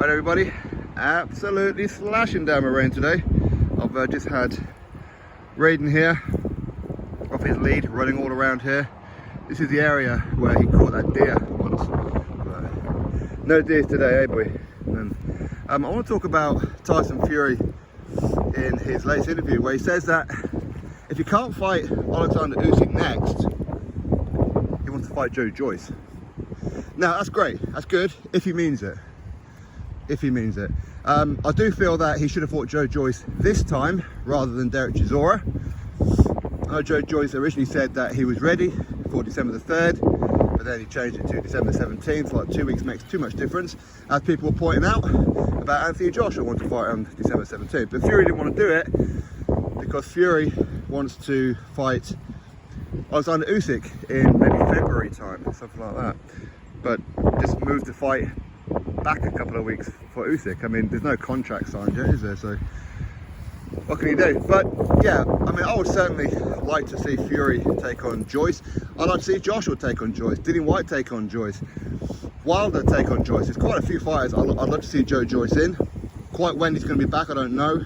Right, everybody, absolutely slashing down my rain today. I've just had Raiden here off his lead, running all around here. This is the area where he caught that deer once. But no deers today, eh boy? And, I want to talk about Tyson Fury in his latest interview, where he says that if he can't fight Oleksandr Usyk next, he wants to fight Joe Joyce. Now that's great, that's good, if he means it. If he means it. I do feel that he should have fought Joe Joyce this time rather than Derek Chisora. I know Joe Joyce originally said that he was ready for December the 3rd, but then he changed it to December 17th, like 2 weeks makes too much difference, as people were pointing out about Anthony Joshua wanting to fight on December 17th. But Fury didn't want to do it because Fury wants to fight Oleksandr Usyk in maybe February time, something like that. But just moved the fight back a couple of weeks for Usyk. I mean, there's no contract signed yet, is there? So what can he do? But yeah, I mean, I would certainly like to see Fury take on Joyce. I'd like to see Joshua take on Joyce, Dillian Whyte take on Joyce, Wilder take on Joyce. There's quite a few fighters I'd love to see Joe Joyce in. Quite when he's going to be back, I don't know.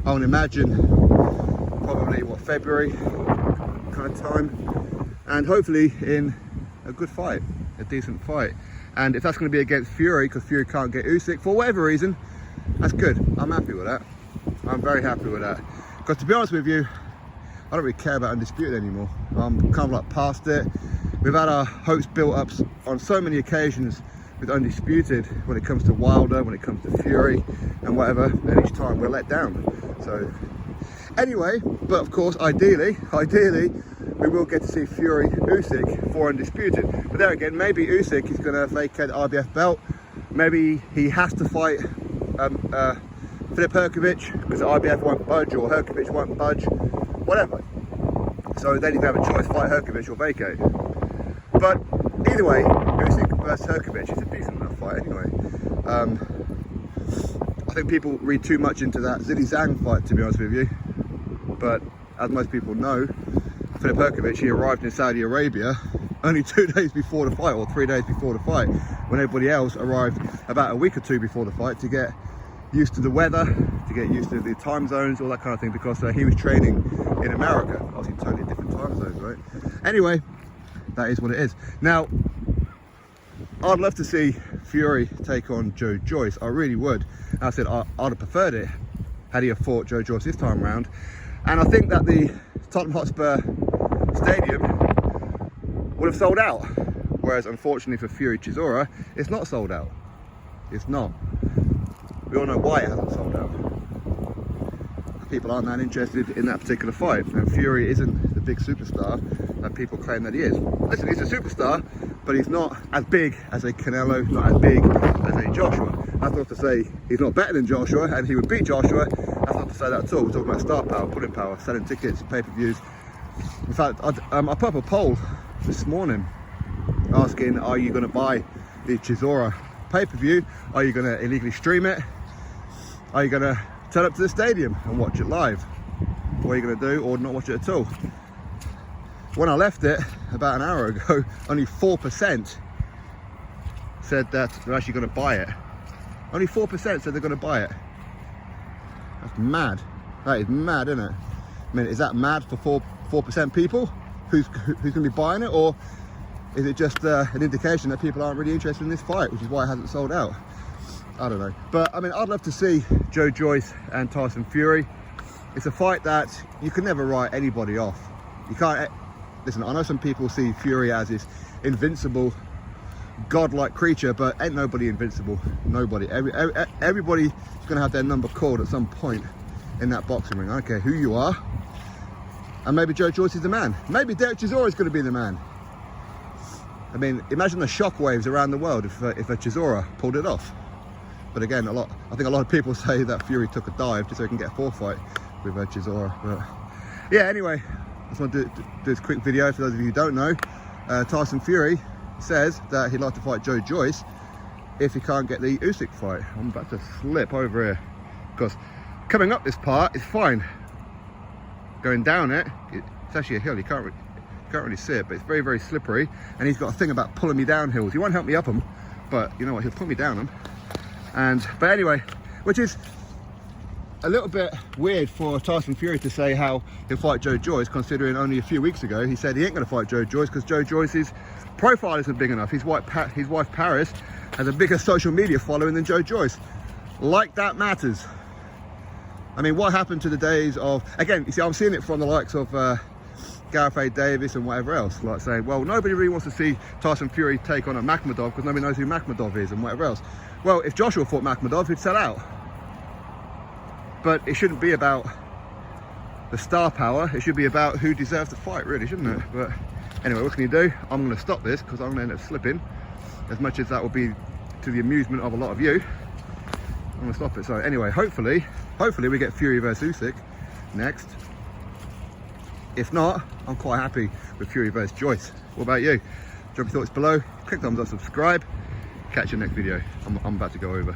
I would imagine probably what, February kind of time, and hopefully in a good fight, a decent fight. And if that's going to be against Fury, because Fury can't get Usyk for whatever reason, that's good. I'm happy with that. I'm very happy with that. Because to be honest with you, I don't really care about Undisputed anymore. I'm kind of like past it. We've had our hopes built up on so many occasions with Undisputed when it comes to Wilder, when it comes to Fury and whatever, and each time we're let down. So anyway, but of course, ideally, we will get to see Fury Usyk for Undisputed. But there again, maybe Usyk is going to vacate the IBF belt. Maybe he has to fight Filip Hrgović because the IBF won't budge, or Hrgović won't budge, whatever. So then he's going to have a choice, fight Hrgović or vacate. But either way, Usyk versus Hrgović is a decent enough fight anyway. I think people read too much into that Zhilei Zhang fight, to be honest with you. But as most people know, Filip Hrgović, he arrived in Saudi Arabia only 2 days before the fight, or 3 days before the fight, when everybody else arrived about a week or two before the fight to get used to the weather, to get used to the time zones, all that kind of thing, because he was training in America. Obviously totally different time zones, right? Anyway, that is what it is. Now, I'd love to see Fury take on Joe Joyce. I really would. I said I'd have preferred it had he have fought Joe Joyce this time around. And I think that the Tottenham Hotspur Stadium would have sold out, whereas unfortunately for Fury Chisora, it's not sold out. It's not. We all know why it hasn't sold out. People aren't that interested in that particular fight, and Fury isn't the big superstar that people claim that he is. Listen, he's a superstar, but he's not as big as a Canelo, not as big as a Joshua. That's not to say he's not better than Joshua and he would beat Joshua. That's not to say that at all. We're talking about star power, pulling power, selling tickets, pay-per-views. In fact, I put up a poll this morning asking, are you going to buy the Chisora pay-per-view? Are you going to illegally stream it? Are you going to turn up to the stadium and watch it live? What are you going to do, or not watch it at all? When I left it about an hour ago, only 4% said that they're actually going to buy it. Only 4% said they're going to buy it. That's mad. That is mad, isn't it? I mean, is that mad for 4% people who's going to be buying it, or is it just an indication that people aren't really interested in this fight, which is why it hasn't sold out? I don't know. But I mean, I'd love to see Joe Joyce and Tyson Fury. It's a fight that you can never write anybody off. You can't. Listen, I know some people see Fury as this invincible, godlike creature, but ain't nobody invincible. Nobody. Everybody's going to have their number called at some point in that boxing ring. I don't care who you are. And maybe Joe Joyce is the man. Maybe Derek Chisora is going to be the man. I mean, imagine the shockwaves around the world if a Chisora pulled it off. But again, I think a lot of people say that Fury took a dive just so he can get a full fight with Chisora. But yeah, anyway, I just want to do this quick video for those of you who don't know. Tyson Fury says that he'd like to fight Joe Joyce if he can't get the Usyk fight. I'm about to slip over here because coming up this part is fine. Going down it, it's actually a hill. You can't really see it, but it's very, very slippery. And he's got a thing about pulling me down hills. He won't help me up them, but you know what? He'll pull me down them. But anyway, which is a little bit weird for Tyson Fury to say how he'll fight Joe Joyce, considering only a few weeks ago he said he ain't going to fight Joe Joyce because Joe Joyce's profile isn't big enough. His wife Paris has a bigger social media following than Joe Joyce. Like that matters. I mean, what happened to the days of, again, you see, I'm seeing it from the likes of Gareth A. Davis and whatever else, like saying, well, nobody really wants to see Tyson Fury take on a Makhmudov because nobody knows who Makhmudov is and whatever else. Well, if Joshua fought Makhmudov, he'd sell out. But it shouldn't be about the star power. It should be about who deserves the fight, really, shouldn't it? But anyway, what can you do? I'm going to stop this because I'm going to end up slipping. As much as that will be to the amusement of a lot of you, I'm going to stop it. So anyway, hopefully we get Fury versus Usyk next. If not, I'm quite happy with Fury versus Joyce. What about you? Drop your thoughts below. Click thumbs up, subscribe. Catch you next video. I'm about to go over.